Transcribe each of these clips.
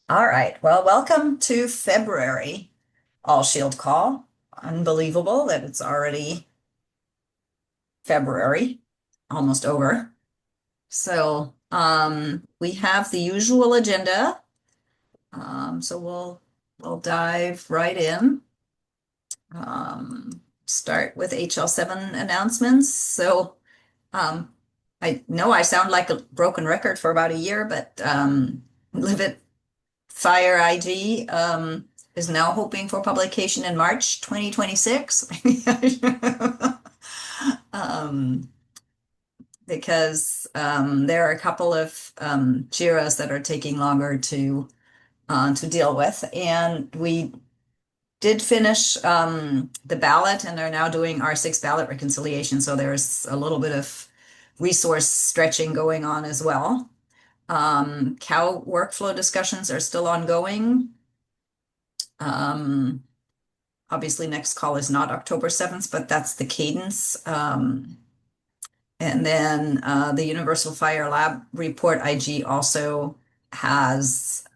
All right. Well, welcome to February All Shield Call. Unbelievable that it's already February, almost over. We have the usual agenda. So we'll dive right in. Start with HL7 announcements. Um, I know I sound like a broken record for about a year, but Live It Fire IG is now hoping for publication in March 2026. um, because there are a couple of JIRAs that are taking longer to deal with, and we did finish the ballot and are now doing R6 ballot reconciliation. So there's a little bit of resource stretching going on as well. Cow workflow discussions are still ongoing. Um, Obviously, next call is not October 7th, but that's the cadence. And then the Universal Fire Lab report IG also has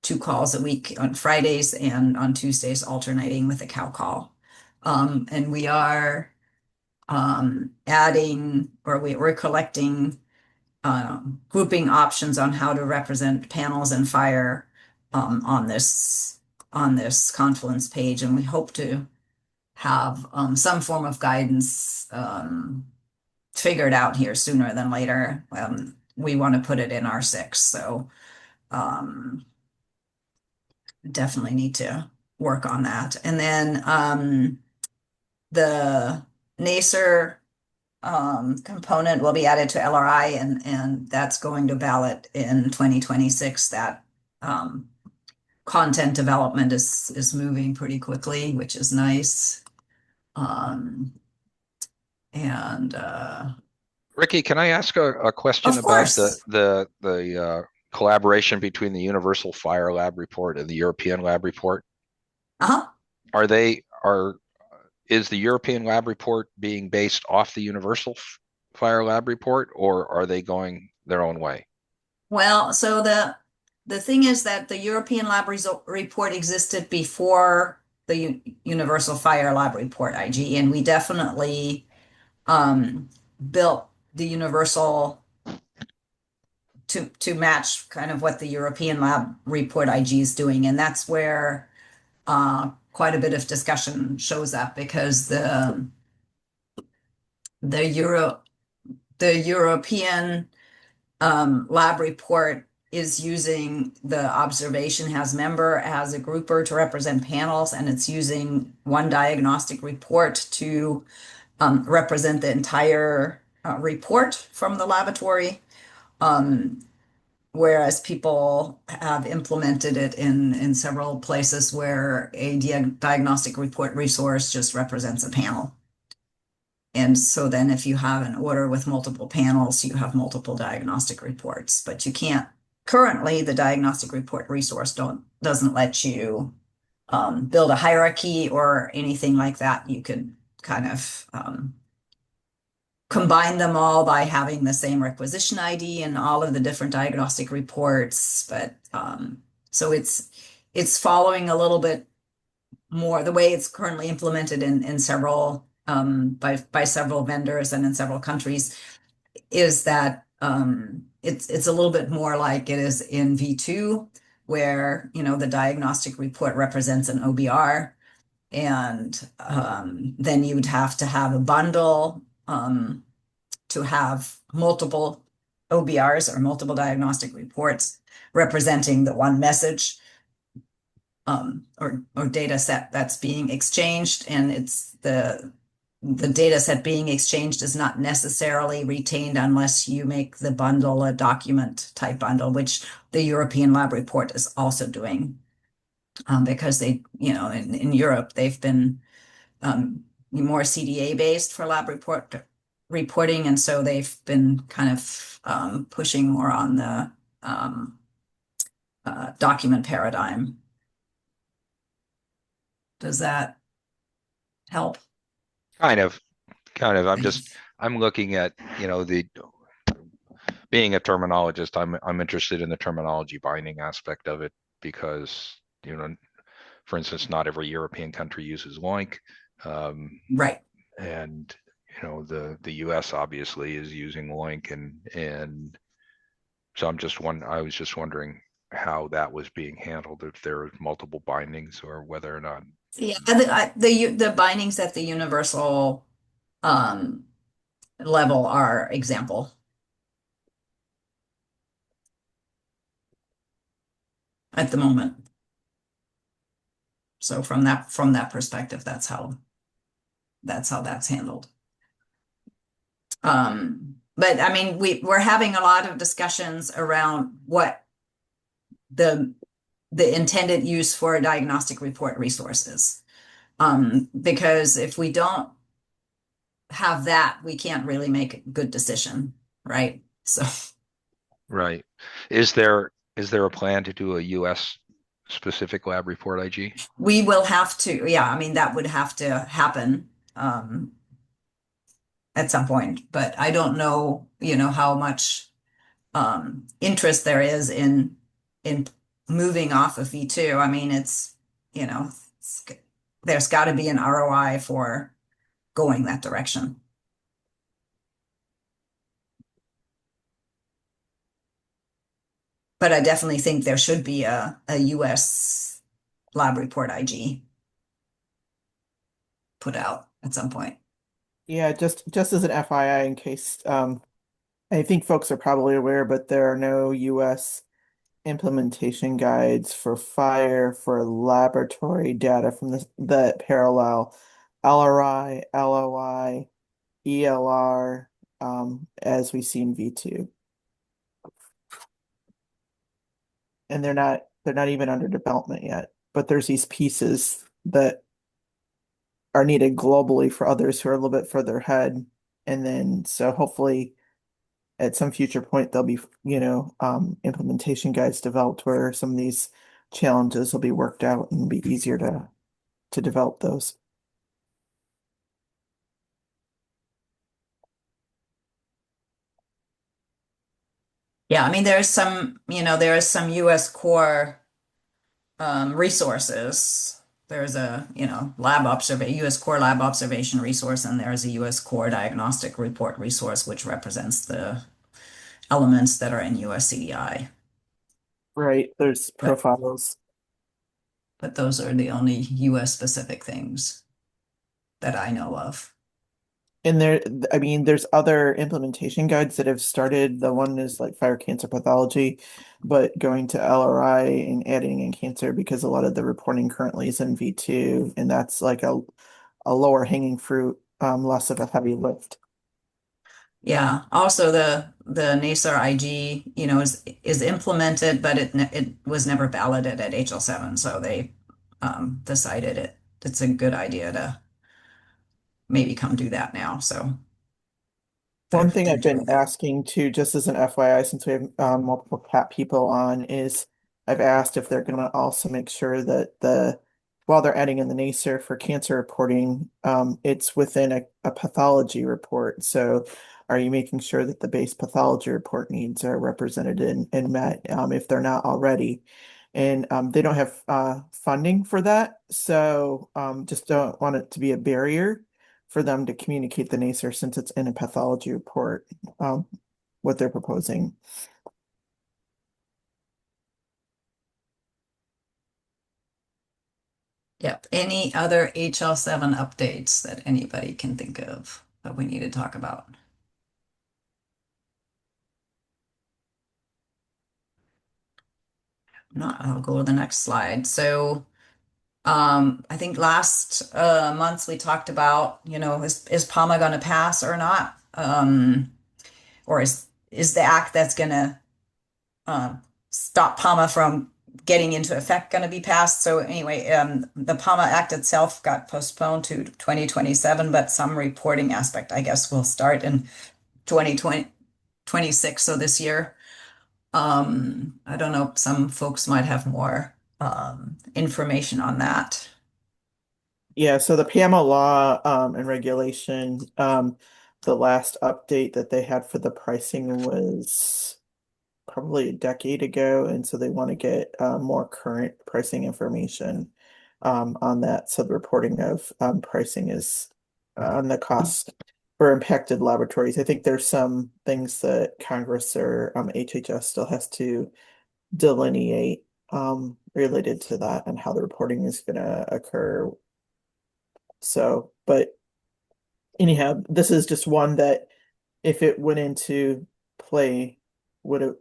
two calls a week on Fridays and on Tuesdays, alternating with a cow call. And we are adding, or we're collecting grouping options on how to represent panels and fire on this Confluence page, and we hope to have some form of guidance figured out here sooner than later. We want to put it in R6, so um, definitely need to work on that. And then the NACER component will be added to LRI, and that's going to ballot in 2026. That um, content development is moving pretty quickly, which is nice. Um, and Ricky, can I ask a question Of about course. collaboration between the Universal Fire Lab report and the European Lab report? Uh-huh. Are they are Is the European Lab report being based off the Fire Lab report, or are they going their own way? Well, so the thing is that the European Lab report existed before the Universal Fire Lab report, IG, and we definitely um, built the Universal to match kind of what the European Lab report IG is doing, and that's where quite a bit of discussion shows up because the Euro the European lab report is using the observation has member as a grouper to represent panels, and it's using one diagnostic report to represent the entire report from the laboratory. Um, Whereas people have implemented it in several places where a diagnostic report resource just represents a panel. And so then if you have an order with multiple panels, you have multiple diagnostic reports, but you can't, currently the diagnostic report resource doesn't let you build a hierarchy or anything like that. You could kind of combine them all by having the same requisition ID and all of the different diagnostic reports. But so it's following a little bit more the way it's currently implemented in several by several vendors and in several countries is that it's a little bit more like it is in V2, where the diagnostic report represents an OBR, and then you would have to have a bundle to have multiple OBRs or multiple diagnostic reports representing the one message or data set that's being exchanged, and it's the data set being exchanged is not necessarily retained unless you make the bundle a document type bundle, which the European lab report is also doing, because in Europe they've been more CDA based for reporting, and so they've been kind of pushing more on the um, document paradigm. Does that help? Kind of, kind of. I'm looking at, the being a terminologist, I'm interested in the terminology binding aspect of it because, for instance, not every European country uses LOINC. Right. And the US obviously is using LOINC, and so I was just wondering how that was being handled, if there were multiple bindings or whether or not. Yeah, the bindings at the universal um, level are example at the moment. So from that perspective, that's how that's handled. But I mean, we're having a lot of discussions around what the the intended use for a diagnostic report resource is. Because if we don't have that, we can't really make a good decision, right? So Right. Is there a plan to do a US specific lab report, IG? we will have to, yeah, I mean, that would have to happen at some point, but I don't know, how much interest there is in moving off of V2. I mean, you know, it's, there's got to be an ROI for going that direction. But I definitely think there should be a US lab report IG put out at some point. Yeah, just as an FYI, in case I think folks are probably aware, but there are no US implementation guides for fire for laboratory data from the parallel LRI, LOI, ELR, as we see in V2. And they're not even under development yet. But there's these pieces that are needed globally for others who are a little bit further ahead. And then so hopefully at some future point there'll be, implementation guides developed where some of these challenges will be worked out and be easier to develop those. Yeah, I mean, there is some US core resources. There's a, US core lab observation resource, and there's a US core diagnostic report resource, which represents the elements that are in US CDI. Right. There's But profiles. but those are the only US specific things that I know of. And I mean, there's other implementation guides that have started. The one is like fire cancer pathology, but going to LRI and adding in cancer because a lot of the reporting currently is in V2, and that's like a lower hanging fruit, less of a heavy lift. Yeah. Also, the NASAR IG, is implemented, but it was never validated at HL7, so they decided it's a good idea to maybe come do that now. So they're One thing they're I've been doing that. asking too, just as an FYI, since we have multiple CAT people on, is I've asked if they're going to also make sure that while they're adding in the NACER for cancer reporting, it's within a pathology report. So are you making sure that the base pathology report needs are represented and met if they're not already? And they don't have funding for that. So just don't want it to be a barrier for them to communicate the NACER since it's in a pathology report, um, what they're proposing. Yep. Any other HL7 updates that anybody can think of that we need to talk about? No, I'll go to the next slide. So, I think last month we talked about, is PAMA going to pass or not? Or is the act that's going to stop PAMA from getting into effect going to be passed? So anyway, the PAMA Act itself got postponed to 2027, but some reporting aspect, I guess, will start in 2026. So this year. I don't know, some folks might have more information on that. Yeah, so the PAMA law and regulation the last update that they had for the pricing was probably a decade ago, and so they want to get more current pricing information on that. So the reporting of pricing is on the cost for impacted laboratories. I think there's some things that Congress or HHS still has to delineate related to that and how the reporting is going to occur. So, but anyhow, this is just one that if it went into play, would have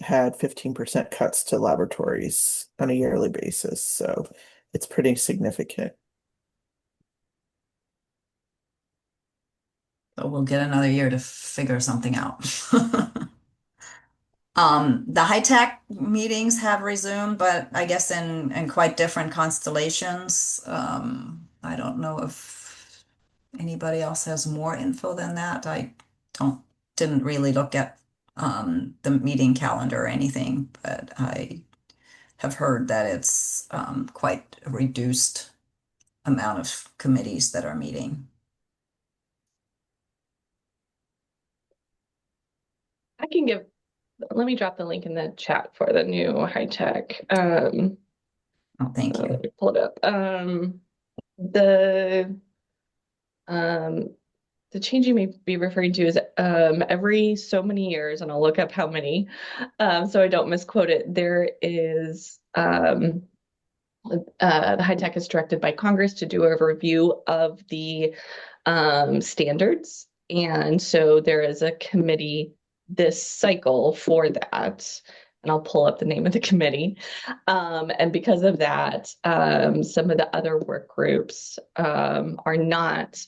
had 15% cuts to laboratories on a yearly basis. So it's pretty significant. So we'll get another year to figure something out. The high tech meetings have resumed, but I guess in quite different constellations. I don't know if anybody else has more info than that. I don't didn't really look at the meeting calendar or anything, but I have heard that it's quite a reduced amount of committees that are meeting. I can give, let me drop the link in the chat for the new high tech. Oh, thank you. Let me pull it up. The the change you may be referring to is every so many years, and I'll look up how many, so I don't misquote it. There is the high tech is directed by Congress to do a review of the standards, and so there is a committee this cycle for that. And I'll pull up the name of the committee. And because of that, some of the other work groups are not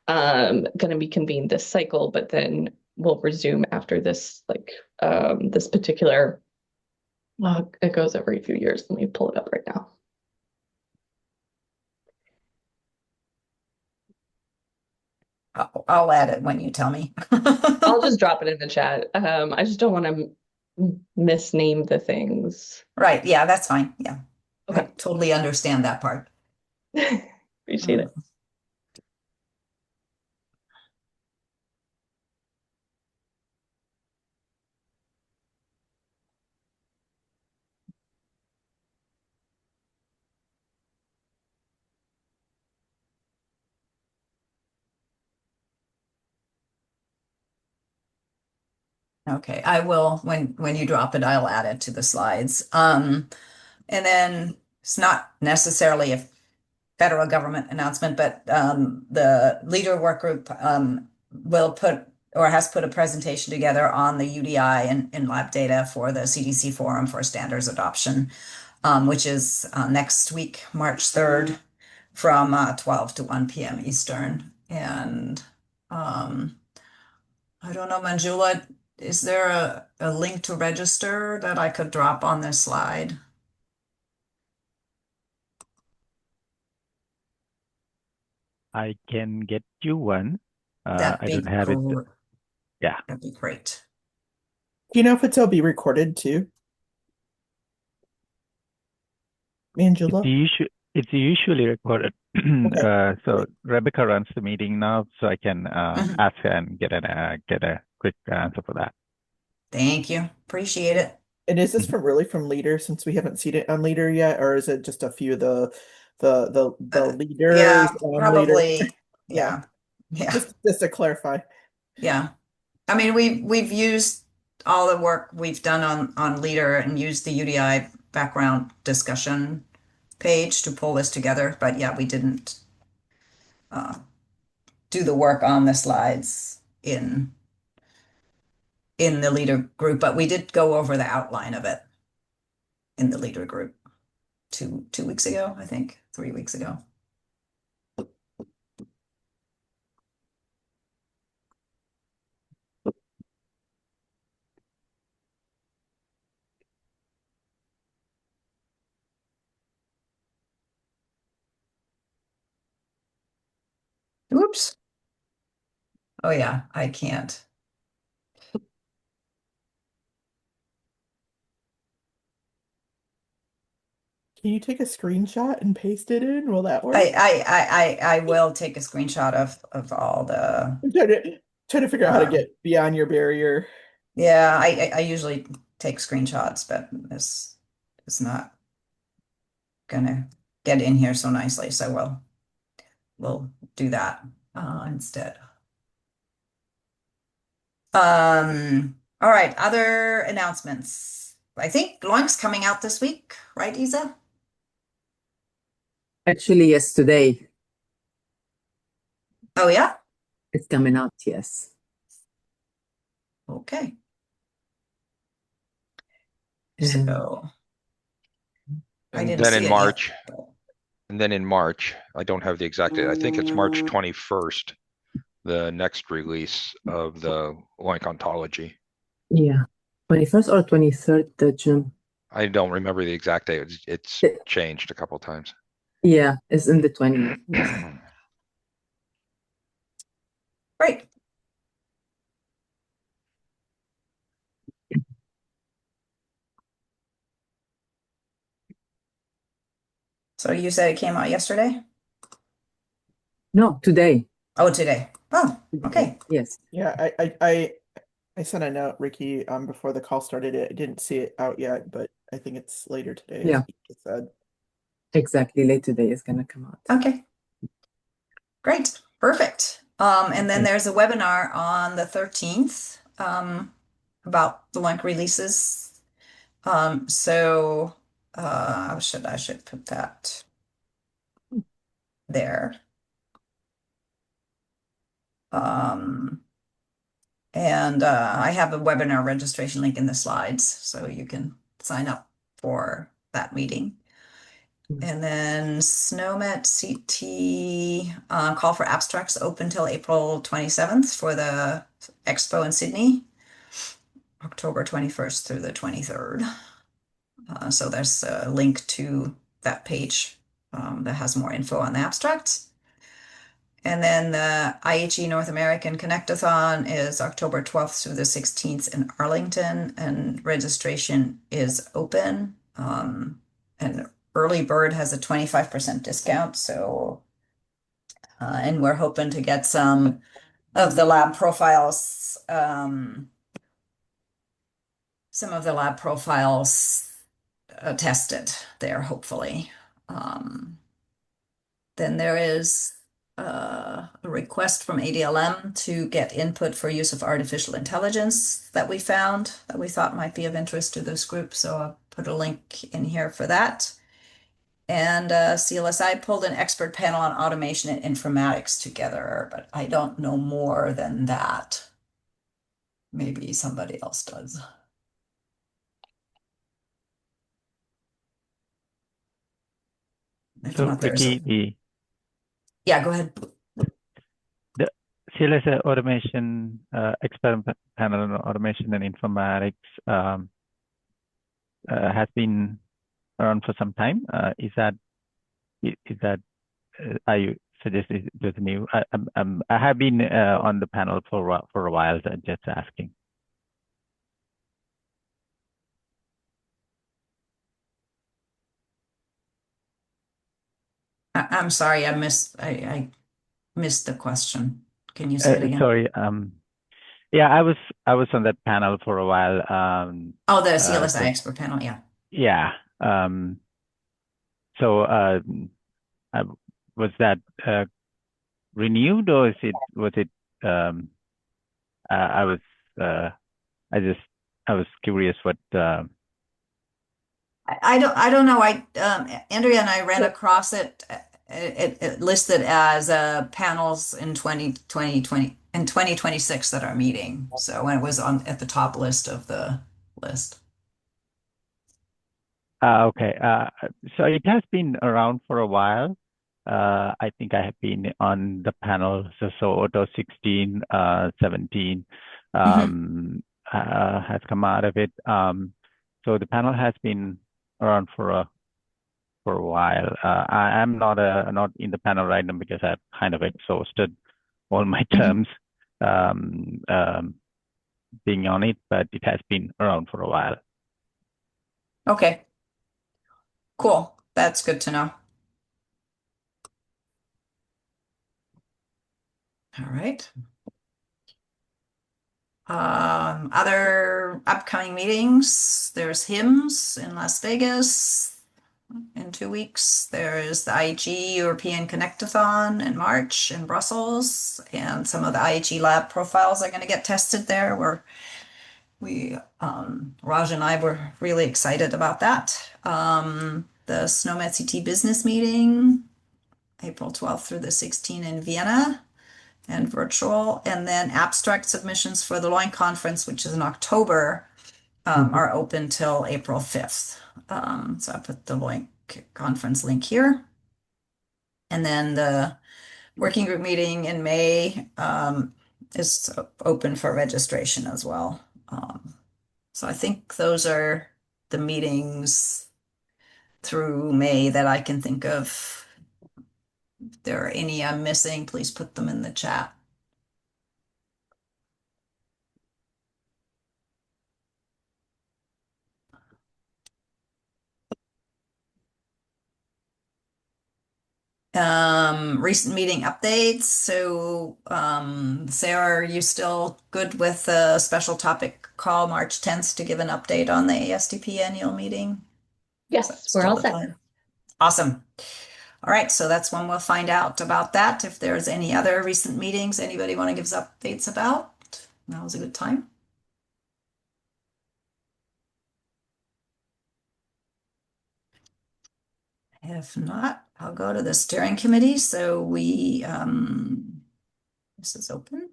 going to be convened this cycle, but then we'll resume after this, like this particular, well, it goes every few years. Let me pull it up right now. I'll add it when you tell me. I'll just drop it in the chat. I just don't want to misname the things. Right. Yeah, that's fine. Yeah. I Okay. totally understand that part. Appreciate it. Okay, I will when you drop it, I'll add it to the slides. And then it's not necessarily a federal government announcement, but the leader work group will put or has put a presentation together on the UDI and lab data for the CDC Forum for Standards Adoption, which is next week, March 3rd, from 12 to 1 p.m. Eastern. And I don't know, Manjula, is there a link to register that I could drop on this slide? I can get you one. That'd I be don't have it. great. Yeah. That'd be great. Do you know if it'll be recorded too? Angela? It's usually recorded. Okay. So Rebecca runs the meeting now, so I can Mhm. ask her and get a quick answer for that. Thank you. Appreciate it. And is this from Leader since we haven't seen it on Leader yet, or is it just a few of the leaders Yeah, on Leader? probably. Yeah. Yeah. Just to clarify. Yeah. I mean, we've used all the work we've done on Leader and used the UDI background discussion page to pull this together, but yeah, we didn't do the work on the slides in the Leader group, but we did go over the outline of it in the Leader group two weeks ago, I think, 3 weeks ago. Oops. Oh yeah, I can't. Can you take a screenshot and paste it in? Will that work? I will take a screenshot of all the, I'm trying to figure out how to um, get beyond your barrier. yeah, I usually take screenshots, but this is not gonna get in here so nicely, so we'll do that instead. All right, other announcements. I think Loinc's coming out this week, right, Isa? Actually, yes, today Oh yeah? it's coming out, yes. Okay. And So I And didn't then see in it yet. March, and then in March, I don't have the exact date. I think it's March 21st, the next release of the Loink Ontology. yeah, 21st or 23rd June. I don't remember the exact date. It's Eh, changed a couple times. Yeah, it's in the 20th. Yes. Great. So you said it came out yesterday? No, today. Oh, today. Oh, okay. Yes. Yeah, I sent a note, Ricky, before the call started. I didn't see it out yet, but I think it's later today, as Yeah. you just said. Exactly. Late today is gonna come out. Okay. Great. Perfect. And then there's a webinar on the 13th about the Loink releases. So I should put that there. And I have a webinar registration link in the slides, so you can sign up for that meeting. And then SNOMET CT call for abstracts open till April 27th for the expo in Sydney, October 21st through the 23rd. So there's a link to that page that has more info on the abstracts. And then the IHE North American Connectathon is October 12th through the 16th in Arlington, and registration is open. And Early Bird has a 25% discount. So, and we're hoping to get some of the lab profiles, tested there, hopefully. Then there is a request from ADLM to get input for use of artificial intelligence that we found that we thought might be of interest to this group. So I'll put a link in here for that. And CLSI pulled an expert panel on automation and informatics together, but I don't know more than that. Maybe somebody else does. If So not, there's Ricky, yeah, go ahead. the CLSI automation experiment panel on automation and informatics has been around for some time. Is that are you suggesting there's new? I have been on the panel for a while, so just asking. I'm sorry, I missed the question. Can you say it again? Sorry. Yeah, I was on that panel for a while. Oh, the CLSI expert panel, yeah. Yeah. So was that renewed, or was it I was curious what I don't know. Andrea and I ran across it. It listed as panels in 2026 that are meeting. So when it was at the top list of the list. Okay. So it has been around for a while. I think I have been on the panel, so Auto 16, 17 has come out of it. So the panel has been around for a while. I am not in the panel right now because I've kind of exhausted all my terms being on it, but it has been around for a while. Okay. Cool. That's good to know. All right. Other upcoming meetings, there's HIMSS in Las Vegas in 2 weeks. There's the IHE European Connectathon in March in Brussels, and some of the IHE lab profiles are going to get tested there. Raj and I were really excited about that. The SNOMED CT business meeting, April 12th through the 16th in Vienna and virtual. And then abstract submissions for the Loin Conference, which is in October, are open till April 5th. So I put the Loin Conference link here. And then the working group meeting in May is open for registration as well. So I think those are the meetings through May that I can think of. If there are any I'm missing, please put them in the chat. Recent meeting updates. So, Sarah, are you still good with a special topic call March 10th to give an update on the ASTP annual meeting? Yes, Is that we're still all the set. plan? Awesome. All right, so that's when we'll find out about that. If there's any other recent meetings anybody want to give us updates about, now's a good time. If not, I'll go to the steering committee. So this is open.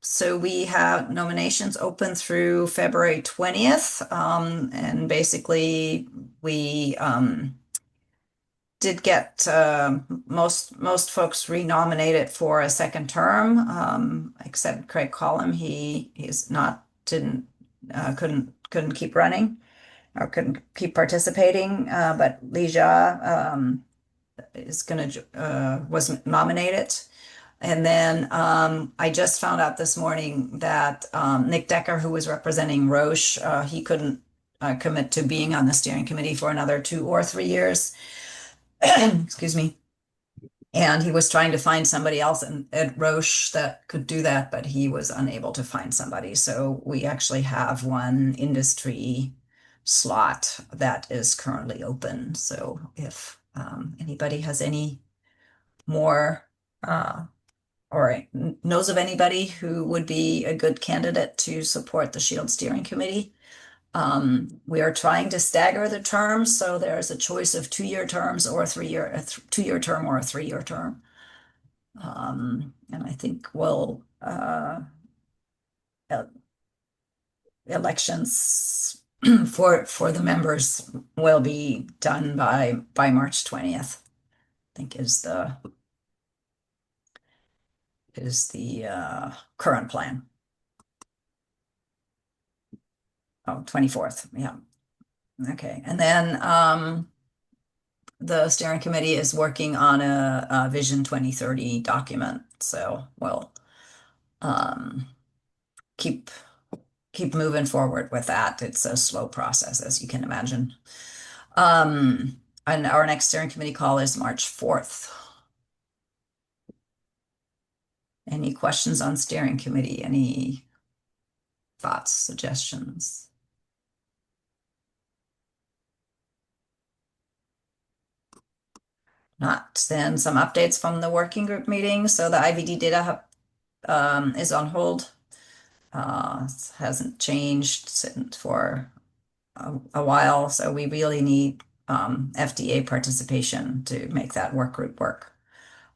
So we have nominations open through February 20th. And basically we did get most folks renominated for a second term, except Craig Collum. He's not didn't couldn't keep running or couldn't keep participating. But Lija is was nominated. And then I just found out this morning that Nick Decker, who was representing Roche, he couldn't commit to being on the steering committee for another 2 or 3 years. Excuse me. And he was trying to find somebody else at Roche that could do that, but he was unable to find somebody. So we actually have one industry slot that is currently open. So if anybody has any more or knows of anybody who would be a good candidate to support the Shield Steering Committee, we are trying to stagger the terms, so there's a choice of 2-year terms or a 2-year term or a 3-year term. And I think elections for the members will be done by March 20th, I think is the current plan. Oh, 24th. Yeah. Okay. And then the steering committee is working on a Vision 2030 document. So we'll keep moving forward with that. It's a slow process, as you can imagine. And our next steering committee call is March 4th. Any questions on steering committee? Any thoughts, suggestions? Not, then some updates from the working group meeting. So the IVD data hub is on hold. Hasn't changed for a while, so we really need FDA participation to make that work group work.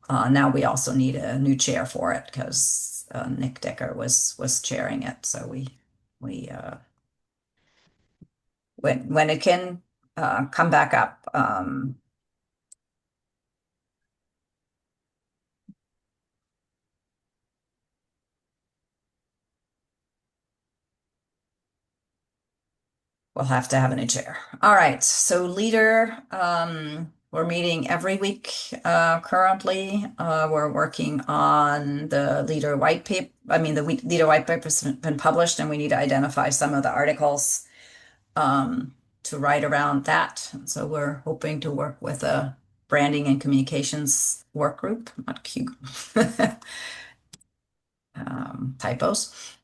Now we also need a new chair for it because Nick Decker was chairing it. So we when it can come back up, we'll have to have a new chair. All right, so leader, we're meeting every week currently. We're working on the leader white paper. I mean, the leader white paper has been published, and we need to identify some of the articles to write around that. So we're hoping to work with a branding and communications work group, not Q. Typos.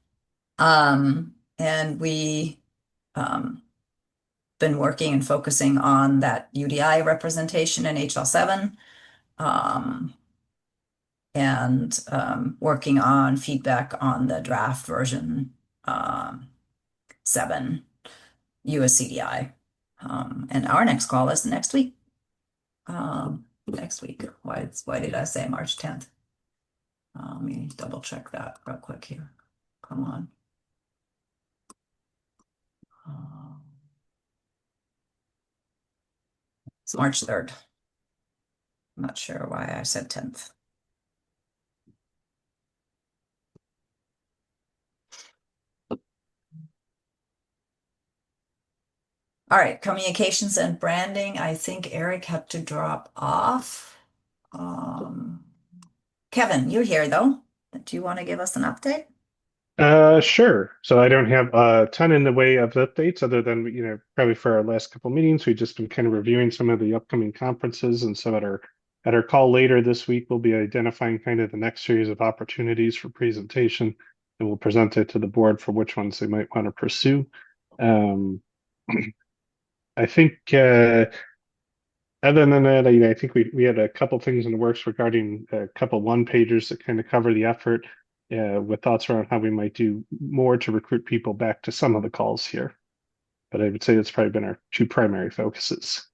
And we been working and focusing on that UDI representation in HL7. And working on feedback on the draft version 7 USCDI. And our next call is next week. Next week. Why did I say March 10th? Let me double check that real quick here. Come on. It's March 3rd. I'm not sure why I said 10th. All right, communications and branding. I think Eric had to drop off. Kevin, you're here though. Do you want to give us an update? Sure. So I don't have a ton in the way of updates other than, probably for our last couple meetings, we've just been kind of reviewing some of the upcoming conferences. And so at our call later this week, we'll be identifying kind of the next series of opportunities for presentation, and we'll present it to the board for which ones they might want to pursue. I think other than that, I think we had a couple things in the works regarding a couple one-pagers that kind of cover the effort, with thoughts around how we might do more to recruit people back to some of the calls here. But I would say that's probably been our two primary focuses.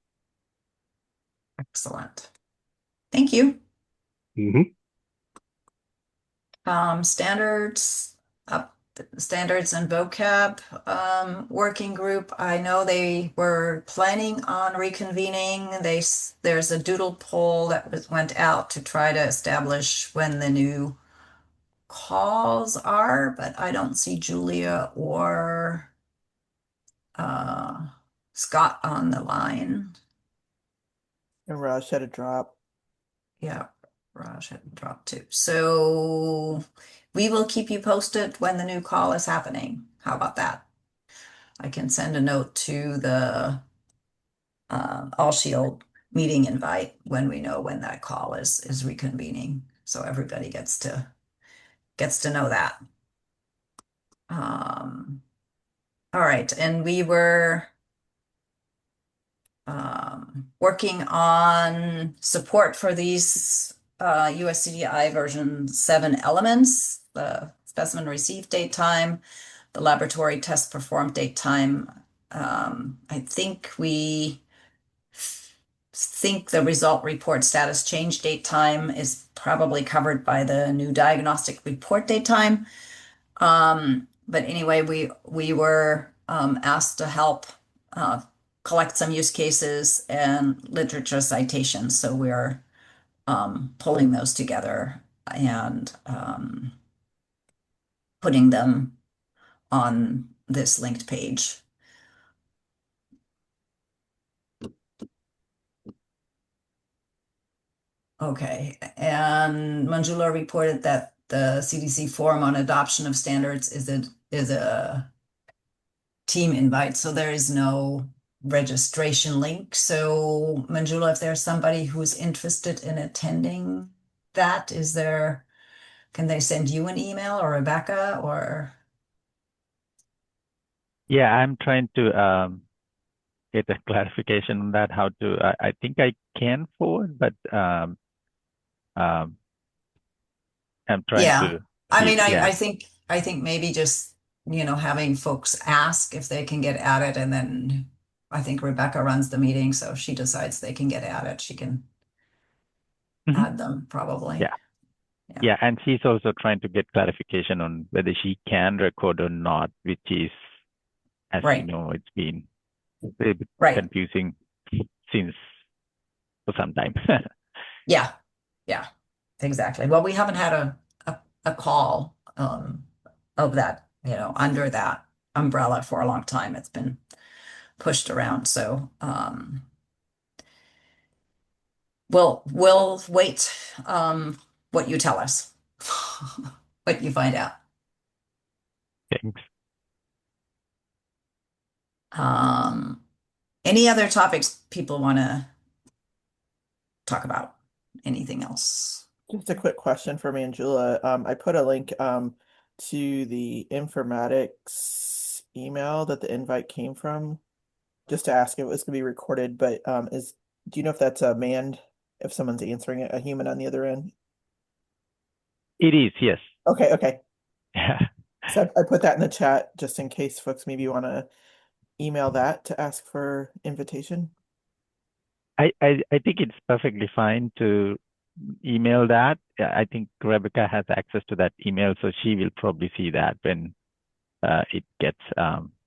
Excellent. Thank you. Mm-hmm. Standards and vocab working group. I know they were planning on reconvening. There's a doodle poll that went out to try to establish when the new calls are, but I don't see Julia or Scott on the line. And Raj had a drop. Yeah, Raj had dropped too. So we will keep you posted when the new call is happening. How about that? I can send a note to the All Shield meeting invite when we know when that call is reconvening, so everybody gets to know that. All right, and we were working on support for these USCDI version 7 elements, the specimen received date time, the laboratory test performed date time. I think we think the result report status change date time is probably covered by the new diagnostic report date time. But anyway, we were asked to help collect some use cases and literature citations. So we're pulling those together and putting them on this linked page. Okay, and Manjula reported that the CDC forum on adoption of standards is a team invite, so there is no registration link. So Manjula, if there's somebody who's interested in attending that, can they send you an email or Rebecca or? Yeah, I'm trying to get a clarification on that. How to? I think I can forward, but I'm trying Yeah, to. I mean, Yeah. I think maybe just, having folks ask if they can get at it, and then I think Rebecca runs the meeting, so if she decides they can get at it, she can add them probably. Yeah. Yeah, and she's also trying to get clarification on whether she can record or not, which is, as Right. you know, it's been a bit Right. confusing since for some time. Yeah, exactly. Well, we haven't had a call of that, under that umbrella for a long time. It's been pushed around. So we'll wait what you tell us, what you find out. Thanks. Any other topics people want to talk about? Anything else? Just a quick question for Manjula. I put a link to the informatics email that the invite came from, just to ask if it was going to be recorded. But do you know if that's manned? If someone's answering it, a human on the other end? It is, yes. Okay, okay. Yeah. So I put that in the chat just in case folks maybe want to email that to ask for invitation. I think it's perfectly fine to email that. I think Rebecca has access to that email, so she will probably see that when it gets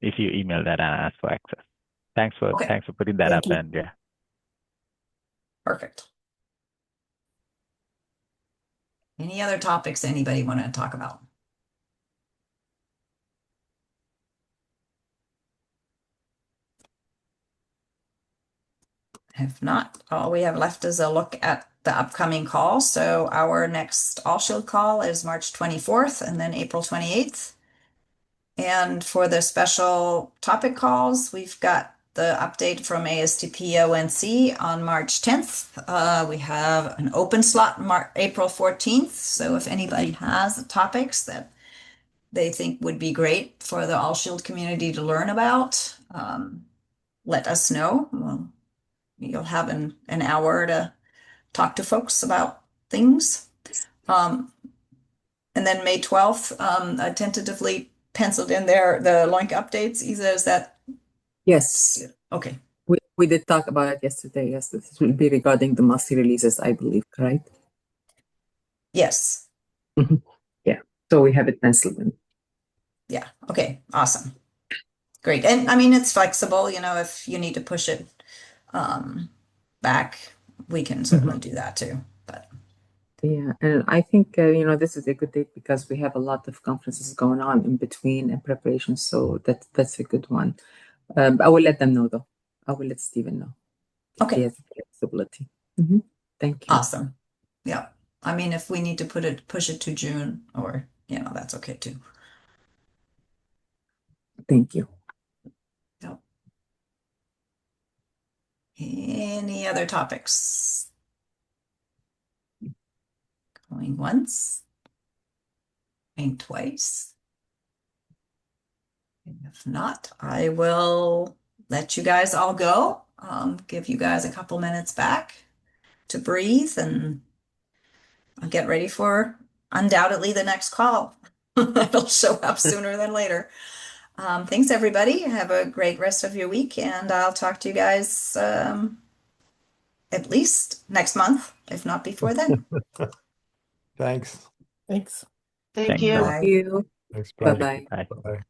if you email that and ask for access. Thanks for putting that up, Thank you. and yeah. Perfect. Any other topics anybody want to talk about? If not, all we have left is a look at the upcoming calls. So our next All Shield call is March 24th and then April 28th. And for the special topic calls, we've got the update from ASTP ONC on March 10th. We have an open slot April 14th. So if anybody has topics that they think would be great for the All Shield community to learn about, let us know. Well, you'll have an hour to talk to folks about things. And then May 12th, I tentatively penciled in there the LOINC updates. Isa, is that? Yes, Okay. we did talk about it yesterday. Yes, this will be regarding the monthly releases, I believe, right? Yes. Yeah, so we have it penciled in. Yeah. Okay. Awesome. Great. And I mean, it's flexible, you know, if you need to push it back, we can certainly do that too. But Yeah, and I think this is a good date because we have a lot of conferences going on in between and preparation, so that's a good one. I will let them know though. I will let Stephen know if he okay. has flexibility. Thank you. Awesome. Yeah. I mean, if we need to push it to June, or that's okay too. Thank you. Yep. Any other topics? Going once, going twice. And if not, I will let you guys all go. Give you guys a couple minutes back to breathe and get ready for undoubtedly the next call. It'll show up sooner than later. Thanks, everybody. Have a great rest of your week, and I'll talk to you guys at least next month, if not before then. Thanks. Thanks. Thank Thank you. you. Thank you. Thanks. Bye-bye. Bye. Bye.